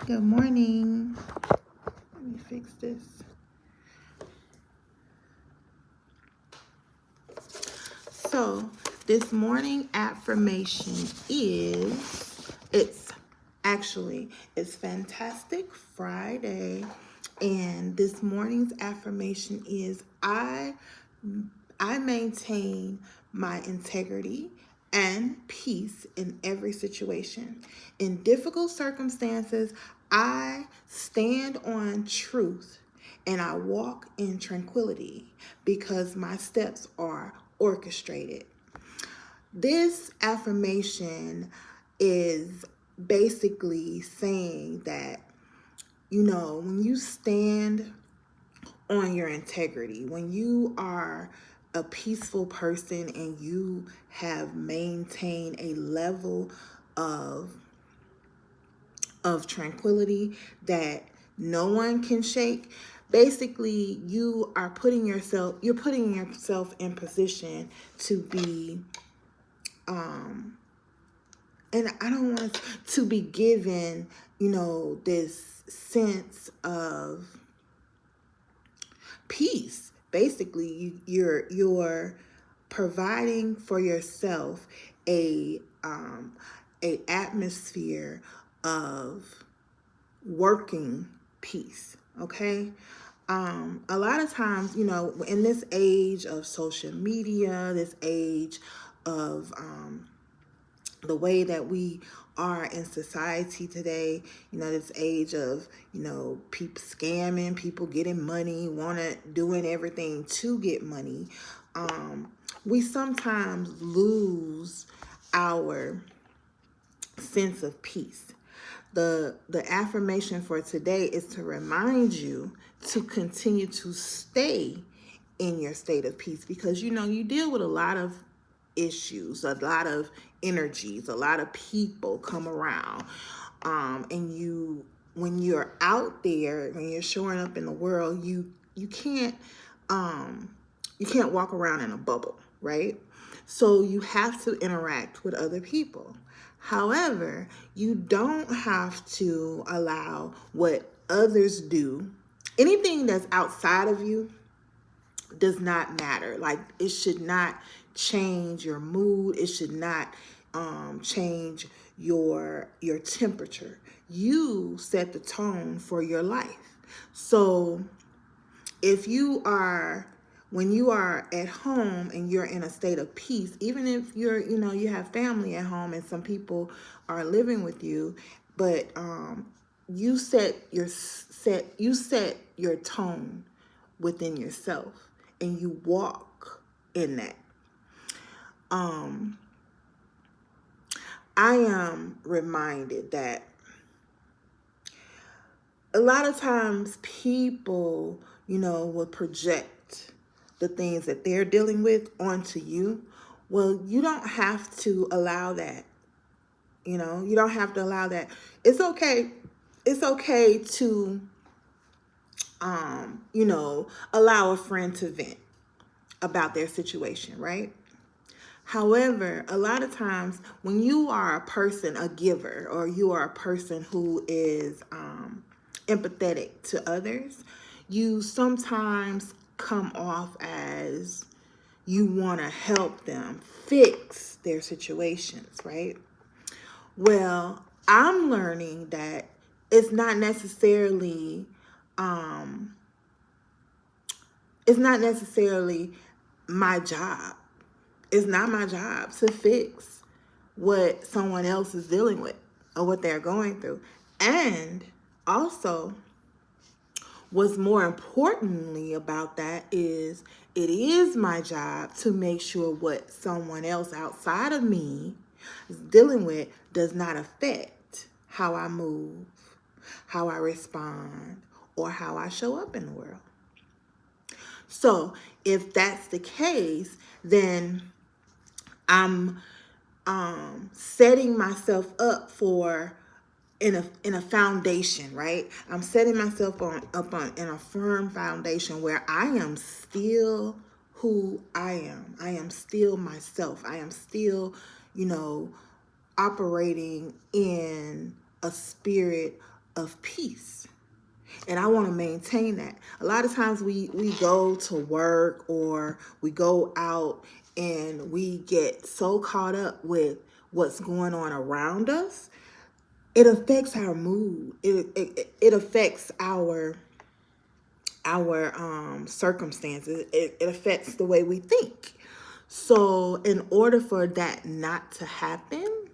Good morning. Let me fix this. So, this morning affirmation it's Fantastic Friday, and this morning's affirmation is I maintain my integrity and peace in every situation. In difficult circumstances, I stand on truth and I walk in tranquility because my steps are orchestrated. This affirmation is basically saying that, when you stand on your integrity, when you are a peaceful person and you have maintained a level of tranquility that no one can shake, basically you're putting yourself in position to be and I don't want to be given, this sense of peace. Basically, you're providing for yourself a atmosphere of working peace. Okay. A lot of times, in this age of social media, this age of the way that we are in society today, this age of, people scamming, people getting money, doing everything to get money, we sometimes lose our sense of peace. The affirmation for today is to remind you to continue to stay in your state of peace, because you deal with a lot of issues, a lot of energies, a lot of people come around, and when you're out there, when you're showing up in the world, you can't walk around in a bubble, right? So you have to interact with other people. However, you don't have to allow what others do. Anything that's outside of you does not matter. Like, it should not change your mood. It should not change your temperature. You set the tone for your life. So if you are when you are at home and you're in a state of peace, even if you have family at home and some people are living with you, but you set your tone within yourself and you walk in that. I am reminded that a lot of times people, will project the things that they're dealing with onto you. Well, you don't have to allow that. You don't have to allow that. It's okay. It's okay to, allow a friend to vent about their situation, right? However, a lot of times when you are a person, a giver, or you are a person who is empathetic to others, you sometimes come off as you want to help them fix their situations, right? Well, I'm learning that it's not necessarily um, my job. It's not my job to fix what someone else is dealing with or what they're going through. And also, what's more importantly about that is it is my job to make sure what someone else outside of me is dealing with does not affect how I move, how I respond, or how I show up in the world. So if that's the case, then I'm setting myself up for in a foundation, right? I'm setting myself in a firm foundation where I am still who I am. I am still myself. I am still, operating in a spirit of peace. And I want to maintain that. A lot of times we go to work or we go out and we get so caught up with what's going on around us. It affects our mood. It affects our circumstances. It affects the way we think. So in order for that not to happen,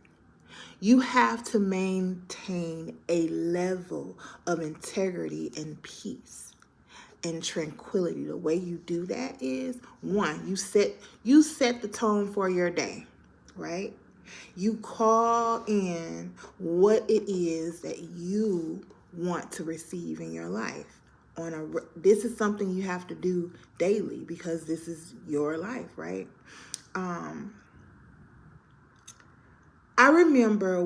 you have to maintain a level of integrity and peace and tranquility. The way you do that is, one, you set the tone for your day, right? You call in what it is that you want to receive in your life. This is something you have to do daily because this is your life, right? I remember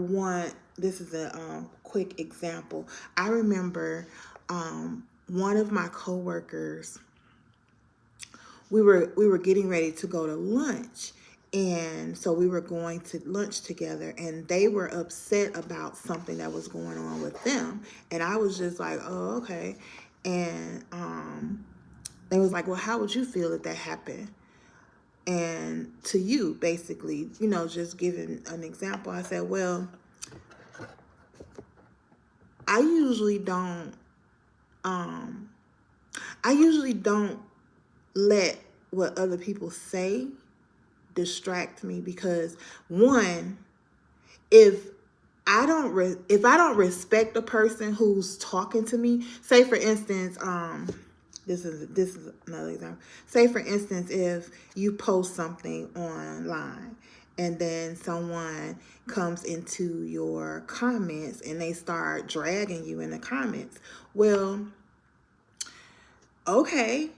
this is a quick example. I remember one of my coworkers, we were getting ready to go to lunch. And so we were going to lunch together, and they were upset about something that was going on with them. And I was just like, oh, okay. And they was like, well, how would you feel if that happened? And to you, basically, just giving an example, I said, well, I usually don't let what other people say distract me, because one, if I don't respect a person who's talking to me, say for instance, this is another example. Say for instance, if you post something online and then someone comes into your comments and they start dragging you in the comments, well, okay,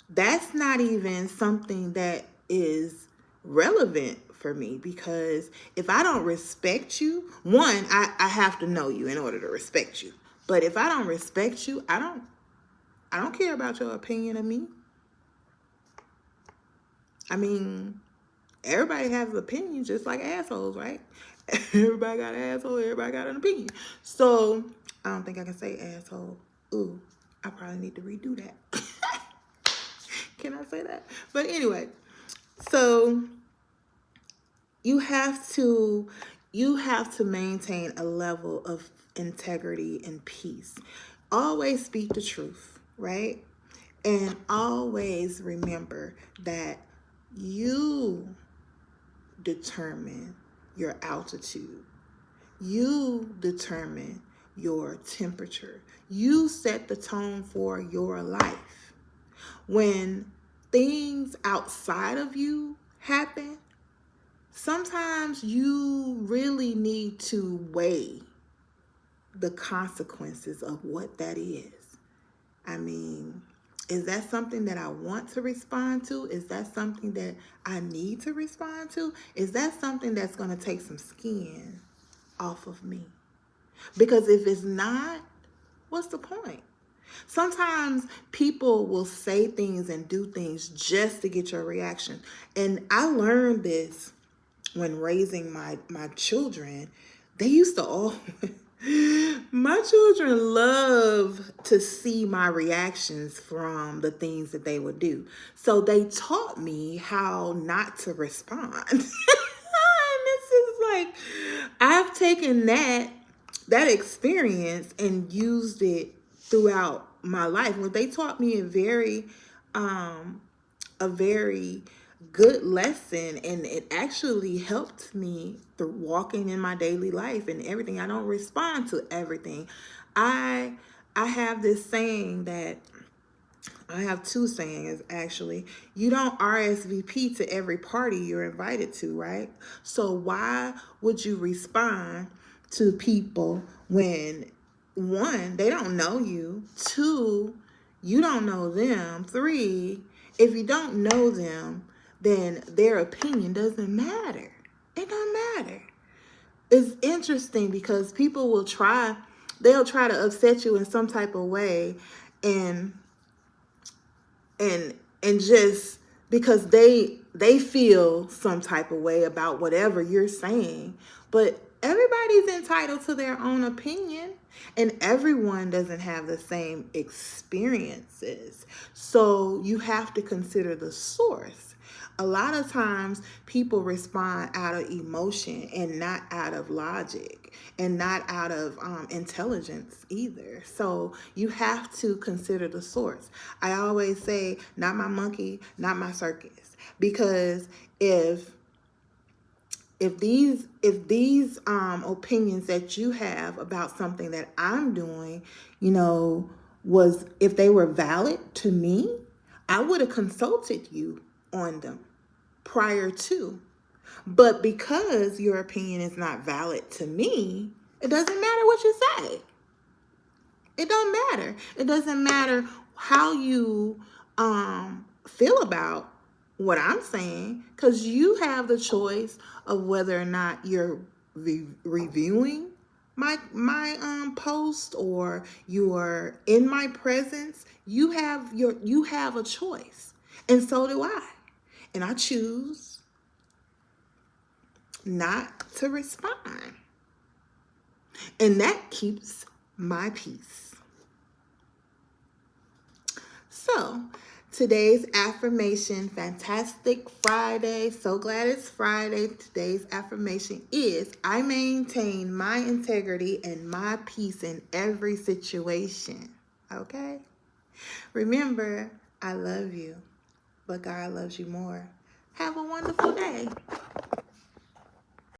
that's not even something that is relevant for me, because if I don't respect you, one, I have to know you in order to respect you. But if I don't respect you, I don't care about your opinion of me. I mean, everybody has an opinion, just like assholes, right? Everybody got an asshole, everybody got an opinion. So I don't think I can say asshole. Ooh, I probably need to redo that. Can I say that? But anyway, so you have to maintain a level of integrity and peace. Always speak the truth, right? And always remember that you determine your altitude. You determine your temperature. You set the tone for your life. When things outside of you happen, sometimes you really need to weigh the consequences of what that is. I mean, is that something that I want to respond to? Is that something that I need to respond to? Is that something that's going to take some skin off of me? Because if it's not, what's the point? Sometimes people will say things and do things just to get your reaction. And I learned this when raising my children. They used to all my children love to see my reactions from the things that they would do. So they taught me how not to respond. And this is like, I've taken that experience and used it throughout my life. When they taught me a very good lesson, and it actually helped me through walking in my daily life and everything. I don't respond to everything. I have this saying that I have two sayings actually. You don't RSVP to every party you're invited to, right? So why would you respond to people when, one, they don't know you, two, you don't know them, three, if you don't know them, then their opinion doesn't matter. It don't matter. It's interesting because people they'll try to upset you in some type of way, and just because they feel some type of way about whatever you're saying. But everybody's entitled to their own opinion, and everyone doesn't have the same experiences. So you have to consider the source. A lot of times people respond out of emotion and not out of logic and not out of intelligence either. So you have to consider the source. I always say, not my monkey, not my circus. Because if these opinions that you have about something that I'm doing, was, if they were valid to me, I would have consulted you on them prior to. But because your opinion is not valid to me, it doesn't matter what you say. It don't matter. It doesn't matter how you feel about what I'm saying, because you have the choice of whether or not you're reviewing my post, or you are in my presence. You have a choice, and so do I. And I choose not to respond, and that keeps my peace. So, today's affirmation, fantastic Friday. So glad it's Friday. Today's affirmation is, I maintain my integrity and my peace in every situation. Okay? Remember, I love you, but God loves you more. Have a wonderful day.